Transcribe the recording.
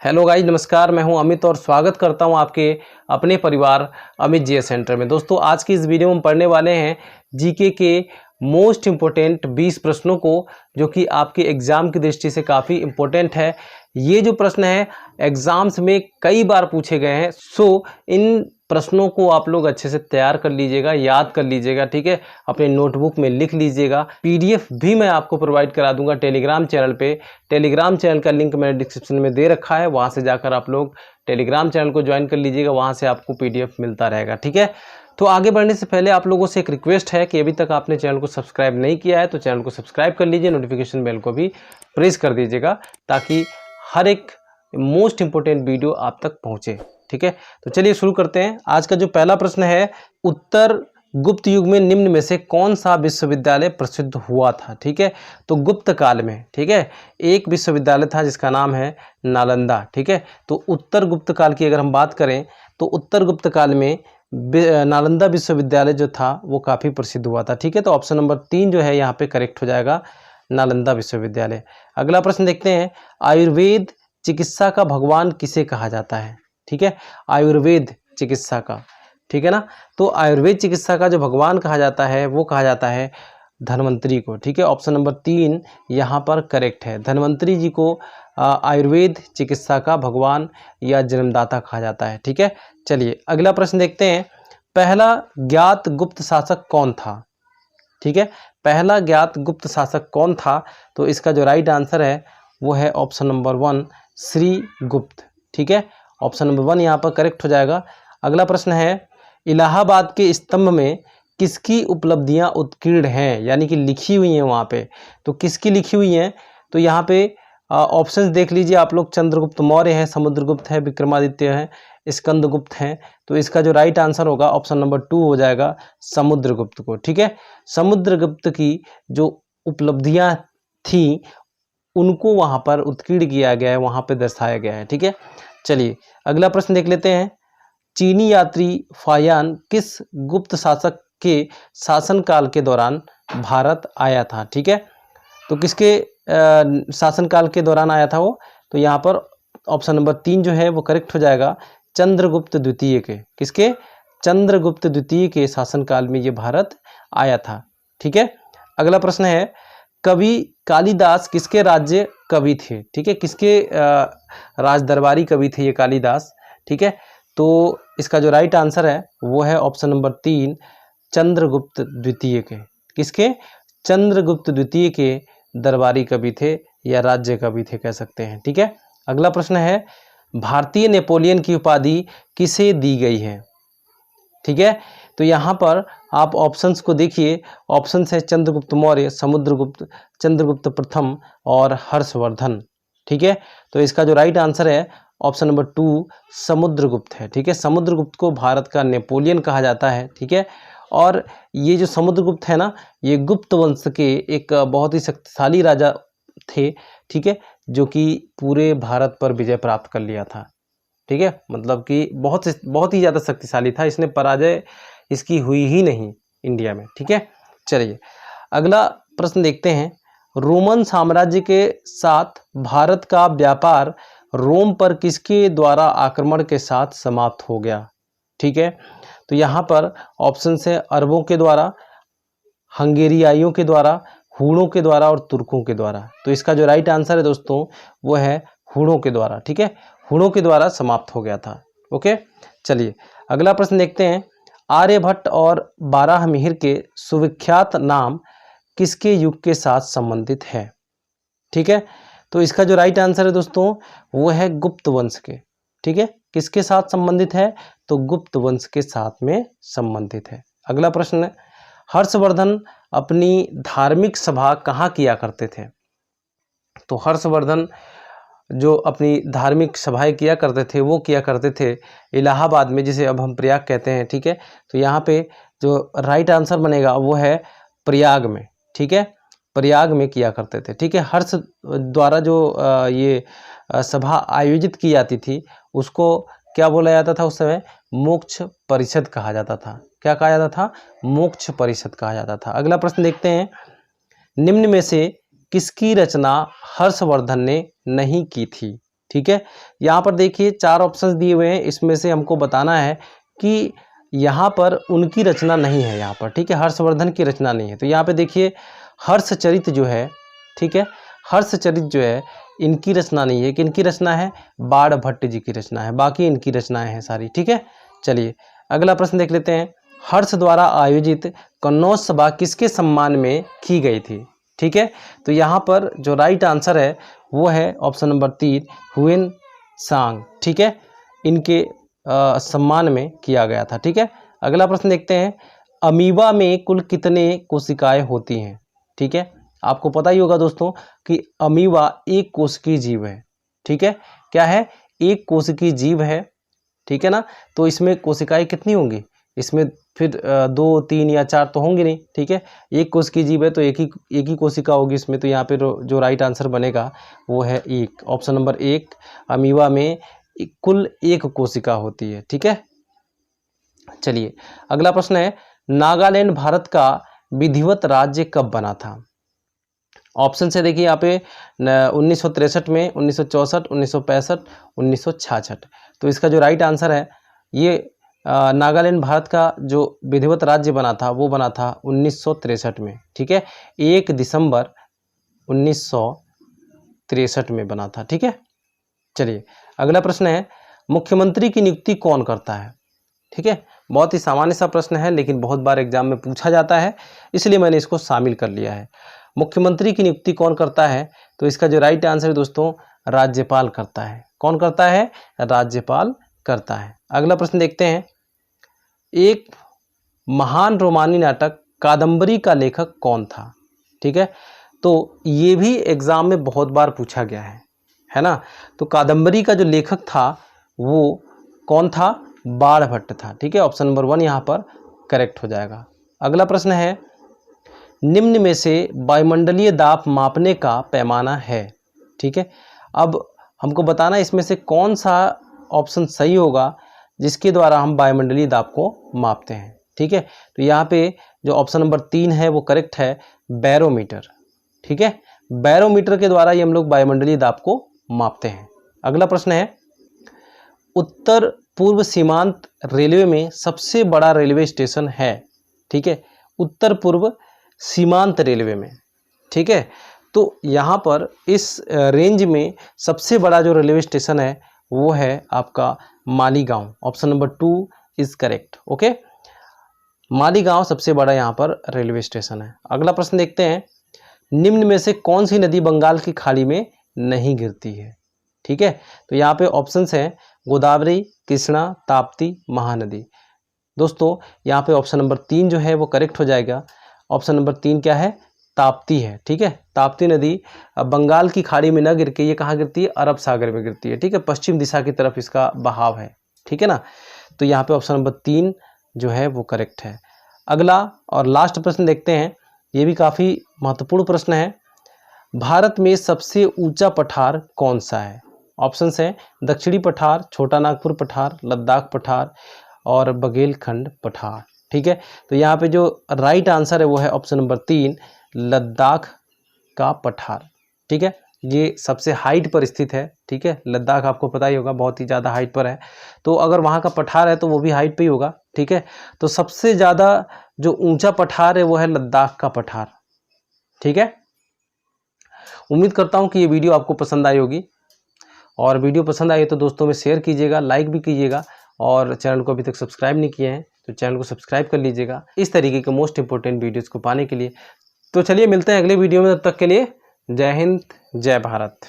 Hello guys, नमस्कार। मैं हूं अमित और स्वागत करता हूं आपके अपने परिवार अमित जीएस सेंटर में। दोस्तों, आज की इस वीडियो में हम पढ़ने वाले हैं जीके के मोस्ट इम्पोर्टेंट 20 प्रश्नों को, जो कि आपके एग्जाम की दृष्टि से काफ़ी इम्पोर्टेंट है। ये जो प्रश्न है एग्जाम्स में कई बार पूछे गए हैं, सो इन प्रश्नों को आप लोग अच्छे से तैयार कर लीजिएगा, याद कर लीजिएगा, ठीक है। अपने नोटबुक में लिख लीजिएगा। पीडीएफ भी मैं आपको प्रोवाइड करा दूंगा टेलीग्राम चैनल पे। टेलीग्राम चैनल का लिंक मैंने डिस्क्रिप्शन में दे रखा है, वहाँ से जाकर आप लोग टेलीग्राम चैनल को ज्वाइन कर लीजिएगा, वहाँ से आपको पीडीएफ मिलता रहेगा, ठीक है। तो आगे बढ़ने से पहले आप लोगों से एक रिक्वेस्ट है कि अभी तक आपने चैनल को सब्सक्राइब नहीं किया है तो चैनल को सब्सक्राइब कर लीजिए, नोटिफिकेशन बेल को भी प्रेस कर दीजिएगा ताकि हर एक मोस्ट इंपोर्टेंट वीडियो आप तक पहुंचे, ठीक है। तो चलिए शुरू करते हैं। आज का जो पहला प्रश्न है, उत्तर गुप्त युग में निम्न में से कौन सा विश्वविद्यालय प्रसिद्ध हुआ था, ठीक है। तो गुप्त काल में, ठीक है, एक विश्वविद्यालय था जिसका नाम है नालंदा, ठीक है। तो उत्तर गुप्त काल की अगर हम बात करें तो उत्तर गुप्त काल में नालंदा विश्वविद्यालय जो था वो काफ़ी प्रसिद्ध हुआ था, ठीक है। तो ऑप्शन नंबर 3 जो है यहाँ पे करेक्ट हो जाएगा, नालंदा विश्वविद्यालय। अगला प्रश्न देखते हैं, आयुर्वेद चिकित्सा का भगवान किसे कहा जाता है, ठीक है। आयुर्वेद चिकित्सा का, ठीक है ना। तो आयुर्वेद चिकित्सा का जो भगवान कहा जाता है वो कहा जाता है धन्वंतरी को, ठीक है। ऑप्शन नंबर 3 यहाँ पर करेक्ट है। धन्वंतरी जी को आयुर्वेद चिकित्सा का भगवान या जन्मदाता कहा जाता है, ठीक है। चलिए अगला प्रश्न देखते हैं, पहला ज्ञात गुप्त शासक कौन था, ठीक है। पहला ज्ञात गुप्त शासक कौन था? तो इसका जो राइट आंसर है वो है ऑप्शन नंबर 1 श्री गुप्त, ठीक है। ऑप्शन नंबर 1 यहाँ पर करेक्ट हो जाएगा। अगला प्रश्न है, इलाहाबाद के स्तंभ में किसकी उपलब्धियां उत्कीर्ण हैं, यानी कि लिखी हुई हैं वहाँ पे। तो किसकी लिखी हुई हैं? तो यहाँ पे ऑप्शंस देख लीजिए आप लोग, चंद्रगुप्त मौर्य है, समुद्रगुप्त है, विक्रमादित्य है, स्कंदगुप्त हैं। तो इसका जो राइट आंसर होगा ऑप्शन नंबर 2 हो जाएगा, समुद्रगुप्त को, ठीक है। समुद्रगुप्त की जो उपलब्धियां थी उनको वहाँ पर उत्कीर्ण किया गया है, वहाँ पे दर्शाया गया है, ठीक है। चलिए अगला प्रश्न देख लेते हैं, चीनी यात्री फायान किस गुप्त शासक के शासनकाल के दौरान भारत आया था, ठीक है। तो किसके शासनकाल के दौरान आया था वो? तो यहाँ पर ऑप्शन नंबर 3 जो है वो करेक्ट हो जाएगा, चंद्रगुप्त द्वितीय के। किसके? चंद्रगुप्त द्वितीय के शासनकाल में ये भारत आया था, ठीक है। अगला प्रश्न है, कवि कालिदास किसके राज्य कवि थे, ठीक है। किसके राज दरबारी कवि थे ये कालिदास, ठीक है। तो इसका जो राइट आंसर है वो है ऑप्शन नंबर 3 चंद्रगुप्त द्वितीय के। किसके? चंद्रगुप्त द्वितीय के दरबारी कवि थे या राज्य कवि थे कह सकते हैं, ठीक है। अगला प्रश्न है, भारतीय नेपोलियन की उपाधि किसे दी गई है, ठीक है। तो यहाँ पर आप ऑप्शंस को देखिए, ऑप्शंस है चंद्रगुप्त मौर्य, समुद्रगुप्त, चंद्रगुप्त प्रथम और हर्षवर्धन, ठीक है। तो इसका जो राइट आंसर है ऑप्शन नंबर 2 समुद्रगुप्त है, ठीक है। समुद्रगुप्त को भारत का नेपोलियन कहा जाता है, ठीक है। और ये जो समुद्रगुप्त है ना, ये गुप्त वंश के एक बहुत ही शक्तिशाली राजा थे, ठीक है, जो कि पूरे भारत पर विजय प्राप्त कर लिया था, ठीक है। मतलब कि बहुत ही ज़्यादा शक्तिशाली था, इसने पराजय इसकी हुई ही नहीं इंडिया में, ठीक है। चलिए अगला प्रश्न देखते हैं, रोमन साम्राज्य के साथ भारत का व्यापार रोम पर किसके द्वारा आक्रमण के साथ समाप्त हो गया, ठीक है। तो यहाँ पर ऑप्शन है अरबों के द्वारा, हंगेरियाइयों के द्वारा, हूणों के द्वारा और तुर्कों के द्वारा। तो इसका जो राइट आंसर है दोस्तों वो है हूणों के द्वारा, ठीक है। हूणों के द्वारा समाप्त हो गया था, ओके। चलिए अगला प्रश्न देखते हैं, आर्यभट्ट और बाराहमिहिर के सुविख्यात नाम किसके युग के साथ संबंधित है, ठीक है। तो इसका जो राइट आंसर है दोस्तों वो है गुप्त वंश के, ठीक है। किसके साथ संबंधित है? तो गुप्त वंश के साथ में संबंधित है। अगला प्रश्न है, हर्षवर्धन अपनी धार्मिक सभा कहाँ किया करते थे? तो हर्षवर्धन जो अपनी धार्मिक सभाएं किया करते थे वो किया करते थे इलाहाबाद में, जिसे अब हम प्रयाग कहते हैं, ठीक है। तो यहाँ पे जो राइट आंसर बनेगा वो है प्रयाग में, ठीक है। प्रयाग में किया करते थे, ठीक है। हर्ष द्वारा जो ये सभा आयोजित की जाती थी उसको क्या बोला जाता था उस समय? मोक्ष परिषद कहा जाता था। क्या कहा जाता था? मोक्ष परिषद कहा जाता था। अगला प्रश्न देखते हैं, निम्न में से किसकी रचना हर्षवर्धन ने नहीं की थी, ठीक है। यहाँ पर देखिए 4 ऑप्शंस दिए हुए हैं, इसमें से हमको बताना है कि यहाँ पर उनकी रचना नहीं है यहाँ पर, ठीक है, हर्षवर्धन की रचना नहीं है। तो यहाँ पे देखिए हर्षचरित जो है, ठीक है, हर्षचरित जो है इनकी रचना नहीं है। किनकी रचना है? बाणभट्ट जी की रचना है, बाकी इनकी रचनाएं हैं सारी, ठीक है। चलिए अगला प्रश्न देख लेते हैं। हर्ष द्वारा आयोजित कन्नौज सभा किसके सम्मान में की गई थी? ठीक है, तो यहाँ पर जो राइट आंसर है वो है ऑप्शन नंबर 3 हुएन सांग, ठीक है, इनके सम्मान में किया गया था, ठीक है। अगला प्रश्न देखते हैं। अमीबा में कुल कितने कोशिकाएं होती हैं? ठीक है, आपको पता ही होगा दोस्तों कि अमीबा एक कोशिकीय जीव है, ठीक है। क्या है? एक कोशिकीय जीव है, ठीक है ना। तो इसमें कोशिकाएं कितनी होंगी? इसमें फिर 2, 3 या 4 तो होंगी नहीं, ठीक है। एक कोशिकीय जीव है तो एक ही कोशिका होगी इसमें। तो यहाँ पे जो राइट आंसर बनेगा वो है 1, ऑप्शन नंबर 1। अमीबा में कुल एक कोशिका होती है, ठीक है। चलिए अगला प्रश्न है। नागालैंड भारत का विधिवत राज्य कब बना था? ऑप्शन से देखिए यहाँ पे 1963 में, 1964, 1965, 1966। तो इसका जो राइट आंसर है ये नागालैंड भारत का जो विधिवत राज्य बना था वो बना था 1963 में, ठीक है। 1 दिसंबर 1963 में बना था, ठीक है। चलिए अगला प्रश्न है। मुख्यमंत्री की नियुक्ति कौन करता है? ठीक है, बहुत ही सामान्य सा प्रश्न है लेकिन बहुत बार एग्जाम में पूछा जाता है, इसलिए मैंने इसको शामिल कर लिया है। मुख्यमंत्री की नियुक्ति कौन करता है? तो इसका जो राइट आंसर है दोस्तों राज्यपाल करता है। कौन करता है? राज्यपाल करता है। अगला प्रश्न देखते हैं। एक महान रोमानी नाटक कादम्बरी का लेखक कौन था? ठीक है, तो ये भी एग्जाम में बहुत बार पूछा गया है ना। तो कादम्बरी का जो लेखक था वो कौन था? बाणभट्ट था, ठीक है। ऑप्शन नंबर 1 यहाँ पर करेक्ट हो जाएगा। अगला प्रश्न है। निम्न में से वायुमंडलीय दाब मापने का पैमाना है, ठीक है। अब हमको बताना इसमें से कौन सा ऑप्शन सही होगा जिसके द्वारा हम वायुमंडलीय दाब को मापते हैं, ठीक है। तो यहाँ पे जो ऑप्शन नंबर 3 है वो करेक्ट है, बैरोमीटर, ठीक है। बैरोमीटर के द्वारा ही हम लोग वायुमंडलीय दाब को मापते हैं। अगला प्रश्न है। उत्तर पूर्व सीमांत रेलवे में सबसे बड़ा रेलवे स्टेशन है, ठीक है, उत्तर पूर्व सीमांत रेलवे में, ठीक है। तो यहाँ पर इस रेंज में सबसे बड़ा जो रेलवे स्टेशन है वो है आपका Maligaon. Option number 2 is correct, okay. Maligaon सबसे बड़ा यहाँ पर रेलवे स्टेशन है। अगला प्रश्न देखते हैं। निम्न में से कौन सी नदी बंगाल की खाड़ी में नहीं गिरती है? ठीक है, तो यहाँ पे ऑप्शंस हैं गोदावरी, कृष्णा, ताप्ती, महानदी। दोस्तों यहाँ पे ऑप्शन नंबर 3 जो है वो करेक्ट हो जाएगा। ऑप्शन नंबर 3 क्या है? ताप्ती है, ठीक है। ताप्ती नदी बंगाल की खाड़ी में न गिर के ये कहाँ गिरती है? अरब सागर में गिरती है, ठीक है। पश्चिम दिशा की तरफ इसका बहाव है, ठीक है ना। तो यहाँ पे ऑप्शन नंबर 3 जो है वो करेक्ट है। अगला और लास्ट प्रश्न देखते हैं, ये भी काफ़ी महत्वपूर्ण प्रश्न है। भारत में सबसे ऊंचा पठार कौन सा है? ऑप्शंस हैं दक्षिणी पठार, छोटा नागपुर पठार, लद्दाख पठार और बघेलखंड पठार, ठीक है। तो यहाँ पे जो राइट आंसर है वो है ऑप्शन नंबर 3 लद्दाख का पठार, ठीक है। ये सबसे हाइट पर स्थित है, ठीक है। लद्दाख आपको पता ही होगा बहुत ही ज़्यादा हाइट पर है, तो अगर वहाँ का पठार है तो वो भी हाइट पे ही होगा, ठीक है। तो सबसे ज़्यादा जो ऊंचा पठार है वो है लद्दाख का पठार, ठीक है। उम्मीद करता हूँ कि ये वीडियो आपको पसंद आई होगी, और वीडियो पसंद आई तो दोस्तों में शेयर कीजिएगा, लाइक भी कीजिएगा, और चैनल को अभी तक सब्सक्राइब नहीं किए हैं तो चैनल को सब्सक्राइब कर लीजिएगा इस तरीके के मोस्ट इंपॉर्टेंट वीडियोज़ को पाने के लिए। तो चलिए मिलते हैं अगले वीडियो में, तब तक के लिए जय हिंद, जय भारत।